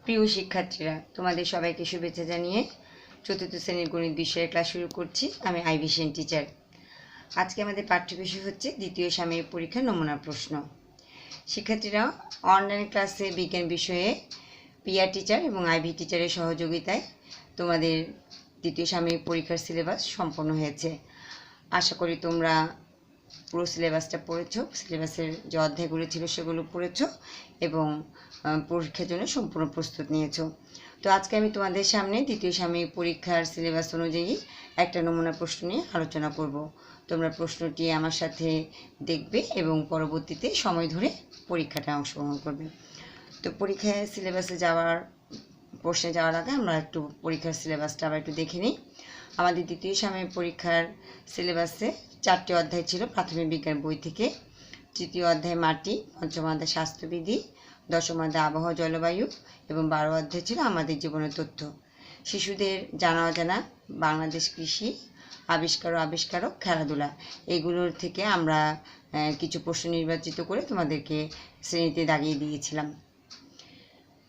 প্রিয় শিক্ষার্থীরা, তোমাদের সবাইকে শুভেচ্ছা জানিয়ে চতুর্থ শ্রেণীর গণিত বিষয়ের ক্লাস শুরু করছি। আমি আইভি সেন টিচার। আজকে আমাদের পাঠ্য বিষয় হচ্ছে দ্বিতীয় সাময়িক পরীক্ষার নমুনা প্রশ্ন। শিক্ষার্থীরা, অনলাইন ক্লাসে বিজ্ঞান বিষয়ে পিআর টিচার এবং আইভি টিচারের সহযোগিতায় তোমাদের দ্বিতীয় সাময়িক পরীক্ষার সিলেবাস সম্পন্ন হয়েছে। আশা করি তোমরা পুরো সিলেবাসটা পড়েছো, সিলেবাসের যে অধ্যায়গুলো ছিল সেগুলো পড়েছো এবং পরীক্ষার জন্য সম্পূর্ণ প্রস্তুত নিয়েছো। তো আজকে আমি তোমাদের সামনে দ্বিতীয় সাময়িক পরীক্ষার সিলেবাস অনুযায়ী একটা নমুনা প্রশ্ন নিয়ে আলোচনা করব। তোমরা প্রশ্নটি আমার সাথে দেখবে এবং পরবর্তীতে সময় ধরে পরীক্ষাটা অংশগ্রহণ করবে। তো পরীক্ষায় সিলেবাসে প্রশ্নে যাওয়ার আগে আমরা একটু পরীক্ষার সিলেবাসটা আবার একটু দেখে নিই। আমাদের দ্বিতীয় সাময়িক পরীক্ষার সিলেবাসে 4টি অধ্যায় ছিল প্রাথমিক বিজ্ঞান বই থেকে। তৃতীয় অধ্যায় মাটি, পঞ্চম অধ্যায় স্বাস্থ্যবিধি, দশম অধ্যায় আবহাওয়া জলবায়ু এবং 12 অধ্যায় ছিল আমাদের জীবনের তথ্য। শিশুদের জানা অজানা, বাংলাদেশ কৃষি, আবিষ্কারক, খেলাধুলা, এগুলোর থেকে আমরা কিছু প্রশ্ন নির্বাচিত করে তোমাদেরকে শ্রেণীতে দাগিয়ে দিয়েছিলাম।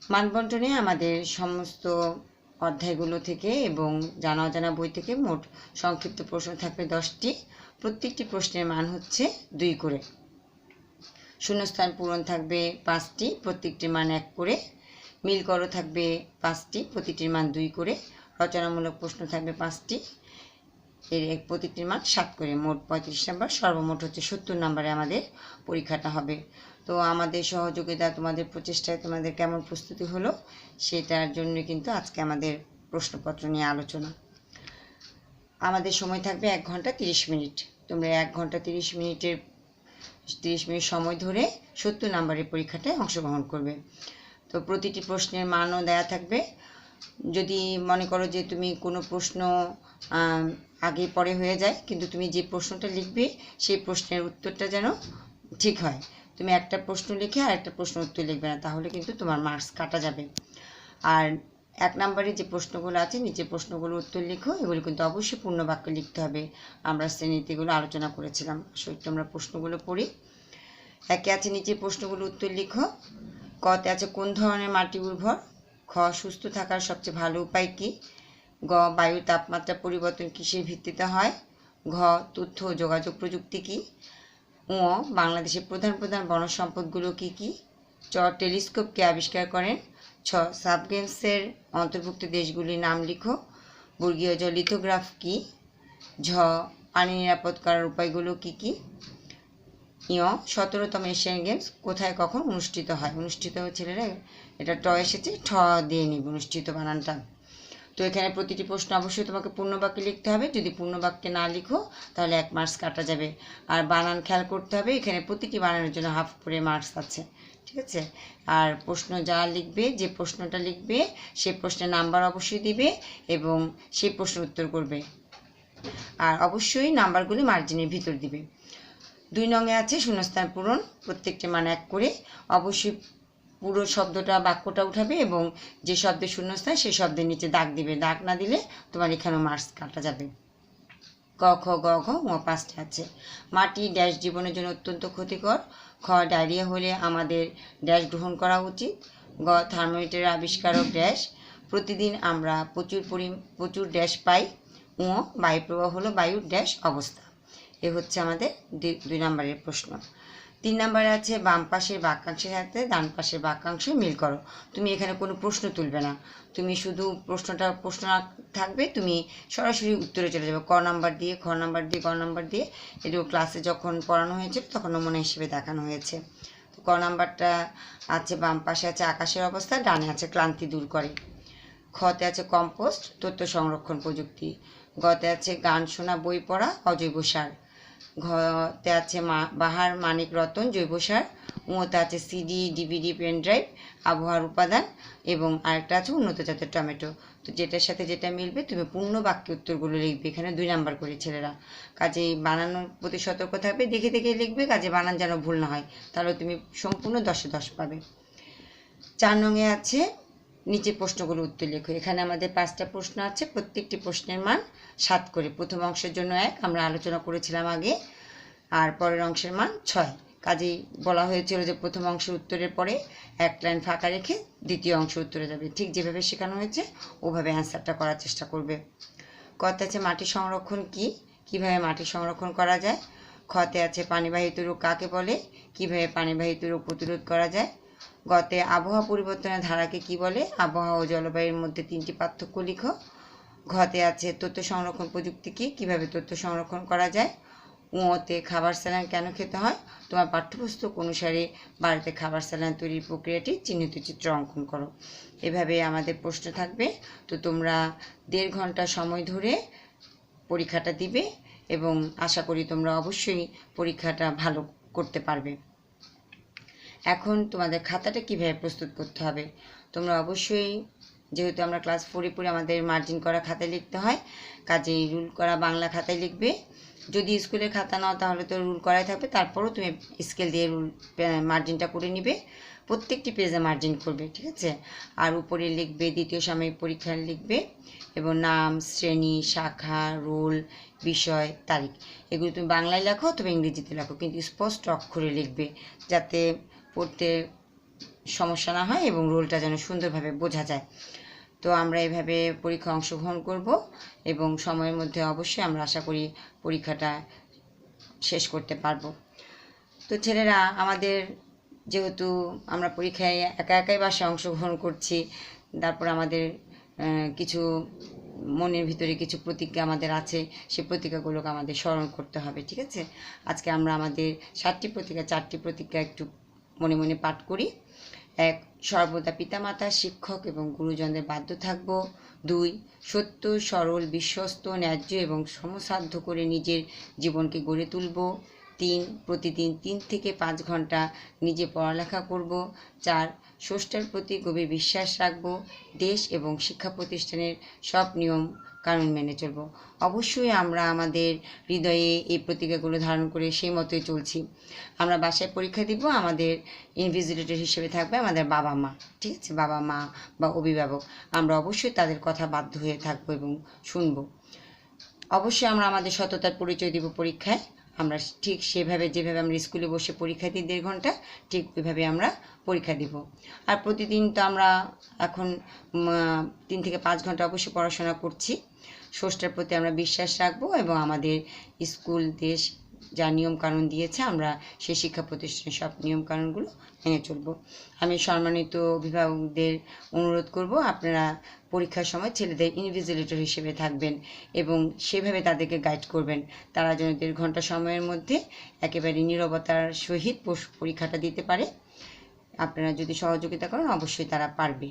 মানবন্টনে আমাদের সমস্ত অধ্যায়গুলো থেকে এবং জানা অজানা বই থেকে মোট সংক্ষিপ্ত প্রশ্ন থাকবে 10টি। প্রত্যেকটি প্রশ্নের মান হচ্ছে 2 করে। শূন্যস্থান পূরণ থাকবে 5টি, প্রত্যেকটির মান 1 করে। মিল করো থাকবে 5টি, প্রতিটির মান 2 করে। রচনামূলক প্রশ্ন থাকবে 5টি, এর প্রতিটির মান 7 করে। মোট 35 নাম্বার, সর্বমোট হচ্ছে 70 নাম্বারে আমাদের পরীক্ষাটা হবে। তো আমাদের সহযোগিতা, তোমাদের প্রচেষ্টায় তোমাদের কেমন প্রস্তুতি হলো সেটার জন্য কিন্তু আজকে আমাদের প্রশ্নপত্র নিয়ে আলোচনা। আমাদের সময় থাকবে 1 ঘন্টা 30 মিনিট। তোমরা 1 ঘন্টা 30 মিনিট সময় ধরে 70 নাম্বারের পরীক্ষাটায় অংশগ্রহণ করবে। তো প্রতিটি প্রশ্নের মানও দেয়া থাকবে। যদি মনে করো যে তুমি কোনো প্রশ্ন আগে পরে হয়ে যায়, কিন্তু তুমি যে প্রশ্নটা লিখবে সেই প্রশ্নের উত্তরটা যেন ঠিক হয়। তুমি একটা প্রশ্ন লিখে আর একটা প্রশ্ন উত্তর লিখবে না, তাহলে কিন্তু তোমার মার্কস কাটা যাবে। আর 1 নম্বরে যে প্রশ্নগুলো আছে, নিচে প্রশ্নগুলো উত্তর লিখো, এগুলো কিন্তু অবশ্যই পূর্ণ বাক্য লিখতে হবে। আমরা শ্রেণীতে এগুলো আলোচনা করেছিলাম। সেটা আমরা প্রশ্নগুলো পড়ি। একে আছে নিচে প্রশ্নগুলো উত্তর লিখো। কতে আছে কোন ধরনের মাটি উর্বর? খ সুস্থ থাকার সবচেয়ে ভালো উপায় কী? গ বায়ুর তাপমাত্রা পরিবর্তন কিসের ভিত্তিতে হয়? ঘ তথ্য ও যোগাযোগ প্রযুক্তি কী? ও বাংলাদেশের প্রধান বনজ সম্পদগুলো কী কী? চ টেলিস্কোপ কে আবিষ্কার করেন? ছ সাবগেমসের অন্তর্ভুক্ত দেশগুলির নাম লিখো। বর্গীয় জ লিথোগ্রাফ কী? ঝ পানি নিরাপদ করার উপায়গুলো কী কী? ইয় 17তম এশিয়ান গেমস কোথায় কখন অনুষ্ঠিত হয়? অনুষ্ঠিত ছেলেরা এটা ট এসেছে, ঠ দিয়ে নিব অনুষ্ঠিত বানানটা। তো এখানে প্রতিটি প্রশ্ন অবশ্যই তোমাকে পূর্ণ বাক্যে লিখতে হবে। যদি পূর্ণ বাক্যে না লিখো তাহলে 1 মার্কস কাটা যাবে। আর বানান খেয়াল করতে হবে, এখানে প্রতিটি বানানের জন্য হাফ করে মার্কস আছে, ঠিক আছে? আর প্রশ্ন যা লিখবে, যে প্রশ্নটা লিখবে সেই প্রশ্নের নাম্বার অবশ্যই দিবে এবং সেই প্রশ্ন উত্তর করবে। আর অবশ্যই নাম্বারগুলি মার্জিনের ভিতর দিবে। 2 নংয়ে আছে শূন্যস্থান পূরণ, প্রত্যেকটি মান 1 করে। অবশ্যই পুরো শব্দটা, বাক্যটা উঠাবে এবং যে শব্দে শূন্যস্থান সেই শব্দের নিচে দাগ দিবে। দাগ না দিলে তোমার এখানেও মার্কস কাটা যাবে। ক খ গ ঘ ম 5টি আছে। মাটি ড্যাশ জীবনের জন্য অত্যন্ত ক্ষতিকর। খ ডায়রিয়া হলে আমাদের ড্যাশ গ্রহণ করা উচিত। গ থার্মোমিটারের আবিষ্কারক ড্যাশ। প্রতিদিন আমরা প্রচুর ড্যাশ পাই। ও বায়ুপ্রবাহ হলো বায়ুর ড্যাশ অবস্থা। এ হচ্ছে আমাদের 2 নম্বরের প্রশ্ন। 3 নম্বরে আছে বাম পাশের বাক্যাংশের সাথে ডান পাশের বাক্যাংশ মিল করো। তুমি এখানে কোনো প্রশ্ন তুলবে না, তুমি শুধু প্রশ্ন থাকবে, তুমি সরাসরি উত্তরে চলে যাবে। ক নাম্বার দিয়ে, খ নাম্বার দিয়ে, গ নাম্বার দিয়ে। এগুলো ক্লাসে যখন পড়ানো হয়েছে তখন নমুনা হিসেবে দেখানো হয়েছে। তো ক নাম্বারটা আছে বাম পাশে আছে আকাশের অবস্থা, ডানে আছে ক্লান্তি দূর করে। খতে আছে কম্পোস্ট, তথ্য সংরক্ষণ প্রযুক্তি। গতে আছে গান শোনা, বই পড়া, অজৈব সার। ঘতে আছে বাহার মানিক রতন, জৈব সার। উঁতে আছে সিডি, ডিভিডি, পেন ড্রাইভ, আবহাওয়ার উপাদান এবং আরেকটা আছে উন্নত জাতের টমেটো। তো যেটার সাথে যেটা মিলবে তুমি পূর্ণ বাক্যে উত্তরগুলো লিখবে। এখানে 2 নাম্বার করে ছেলেরা। কাজেই বানানোর প্রতি সতর্ক থাকবে, দেখে লিখবে, কাজে বানান যেন ভুল না হয়, তাহলে তুমি সম্পূর্ণ 10-এ 10 পাবে। 4 নংয়ে আছে নিচে প্রশ্নগুলো উত্তর লেখো। এখানে আমাদের 5টা প্রশ্ন আছে, প্রত্যেকটি প্রশ্নের মান 7 করে। প্রথম অংশের জন্য 1 আমরা আলোচনা করেছিলাম আগে, আর পরের অংশের মান 6। কাজেই বলা হয়েছিল যে প্রথম অংশ উত্তরের পরে এক লাইন ফাঁকা রেখে দ্বিতীয় অংশ উত্তরে যাবে। ঠিক যেভাবে শেখানো হয়েছে ওভাবে অ্যান্সারটা করার চেষ্টা করবে। কতে আছে মাটি সংরক্ষণ কি, কিভাবে মাটি সংরক্ষণ করা যায়। খতে আছে পানিবাহিত রোগ কাকে বলে, কিভাবে পানিবাহিত রোগ প্রতিরোধ করা যায়। গতে আবহাওয়া পরিবর্তনের ধারাকে কি বলে, আবহাওয়া ও জলবায়ুর মধ্যে 3টি পার্থক্য লিখো। ঘতে আছে তথ্য সংরক্ষণ প্রযুক্তি কি, কিভাবে তথ্য সংরক্ষণ করা যায়। উঁতে খাবার স্যালাইন কেন খেতে হয়, তোমার পাঠ্যপুস্তক অনুসারে বাড়িতে খাবার স্যালাইন তৈরির প্রক্রিয়াটি চিহ্নিত চিত্র অঙ্কন করো। এভাবে আমাদের প্রশ্ন থাকবে। তো তোমরা 1.5 ঘন্টা সময় ধরে পরীক্ষাটা দিবে এবং আশা করি তোমরা অবশ্যই পরীক্ষাটা ভালো করতে পারবে। এখন তোমাদের খাতাটা কিভাবে প্রস্তুত করতে হবে, তোমরা অবশ্যই, যেহেতু আমরা ক্লাস 4-এ পড়ে আমাদের মার্জিন করা খাতায় লিখতে হয়, কাজেই রুল করা বাংলা খাতায় লিখবে। যদি স্কুলের খাতা নাও তাহলে তো রুল করাই থাকবে, তারপরও তুমি স্কেল দিয়ে রুল মার্জিনটা করে নিবে। প্রত্যেকটি পেজে মার্জিন করবে, ঠিক আছে। আর উপরে লিখবে দ্বিতীয় সাময়িক পরীক্ষা লিখবে এবং নাম, শ্রেণী, শাখা, রোল, বিষয়, তারিখ এগুলো তুমি বাংলায় লেখো অথবা ইংরেজিতে লেখো, কিন্তু স্পষ্ট অক্ষরে লিখবে যাতে পড়তে সমস্যা না হয় এবং রোলটা যেন সুন্দরভাবে বোঝা যায়। তো আমরা এভাবে পরীক্ষা অংশগ্রহণ করব এবং সময়ের মধ্যে অবশ্যই আমরা আশা করি পরীক্ষাটা শেষ করতে পারবো। তো ছেলেরা, আমাদের যেহেতু আমরা পরীক্ষায় একা একাই বাসায় অংশগ্রহণ করছি, তারপর আমাদের কিছু মনের ভিতরে কিছু প্রতিজ্ঞা আমাদের আছে, সেই প্রতিজ্ঞাগুলোকে আমাদের স্মরণ করতে হবে, ঠিক আছে। আজকে আমরা আমাদের 7টি প্রতিজ্ঞা 4টি প্রতিজ্ঞা একটু মনে মনে পাঠ করি। 1. সর্বদা পিতামাতা, শিক্ষক এবং গুরুজনদের বাধ্য থাকব। 2. সত্য, সরল, বিশ্বস্ত, ন্যায্য এবং সমসাধ্য করে নিজের জীবনকে গড়ে তুলব। 3. প্রতিদিন 3 থেকে 5 ঘন্টা নিজে পড়ালেখা করব। 4. স্রষ্টার প্রতি গভীর বিশ্বাস রাখব। দেশ এবং শিক্ষা প্রতিষ্ঠানের সব নিয়ম কানুন মেনে চলব। অবশ্যই আমরা আমাদের হৃদয়ে এই প্রতিজ্ঞাগুলো ধারণ করে সেই মতোই চলছি। আমরা বাসায় পরীক্ষা দিব, আমাদের ইনভিজিলেটর হিসেবে থাকবে আমাদের বাবা মা, ঠিক আছে, বাবা মা বা অভিভাবক। আমরা অবশ্যই তাদের কথা বাধ্য হয়ে থাকবো এবং শুনবো। অবশ্যই আমরা আমাদের সততার পরিচয় দিব পরীক্ষায়। আমরা ঠিক সেভাবে, যেভাবে আমরা স্কুলে বসে পরীক্ষা দিই 1.5 ঘন্টা, ঠিক ওইভাবে আমরা পরীক্ষা দিব। আর প্রতিদিন তো আমরা এখন 3 থেকে 5 ঘন্টা অবশ্যই পড়াশোনা করছি। স্রষ্টার প্রতি আমরা বিশ্বাস রাখবো এবং আমাদের স্কুল, দেশ যা নিয়মকানুন দিয়েছে আমরা সেই শিক্ষা প্রতিষ্ঠানের সব নিয়মকানুনগুলো মেনে চলব। আমি সম্মানিত অভিভাবকদের অনুরোধ করব, আপনারা পরীক্ষার সময় ছেলেদের ইনভিজিলেটর হিসেবে থাকবেন এবং সেভাবে তাদেরকে গাইড করবেন। তারা যেন 1.5 ঘন্টা সময়ের মধ্যে একেবারে নীরবতার সহিত পরীক্ষাটা দিতে পারে। আপনারা যদি সহযোগিতা করেন অবশ্যই তারা পারবে।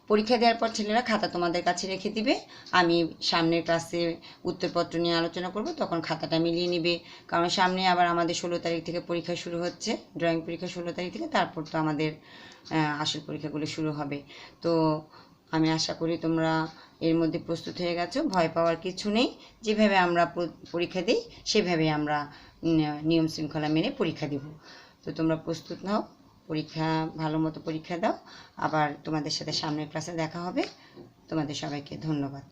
পরীক্ষা দেওয়ার পর ছেলেরা খাতা তোমাদের কাছে রেখে দিবে। আমি সামনের ক্লাসে উত্তরপত্র নিয়ে আলোচনা করব, তখন খাতাটা মিলিয়ে নিবে। কারণ সামনে আবার আমাদের 16 তারিখ থেকে পরীক্ষা শুরু হচ্ছে, ড্রয়িং পরীক্ষা 16 তারিখ থেকে, তারপর তো আমাদের আসল পরীক্ষাগুলো শুরু হবে। তো আমি আশা করি তোমরা এর মধ্যে প্রস্তুত হয়ে গেছো, ভয় পাওয়ার কিছু নেই। যেভাবে আমরা পরীক্ষা দিই সেভাবে আমরা নিয়ম শৃঙ্খলা মেনে পরীক্ষা দেব। তো তোমরা প্রস্তুত নাও, পরীক্ষা ভালো মতো পরীক্ষা দাও। আবার তোমাদের সাথে সামনের ক্লাসে দেখা হবে। তোমাদের সবাইকে ধন্যবাদ।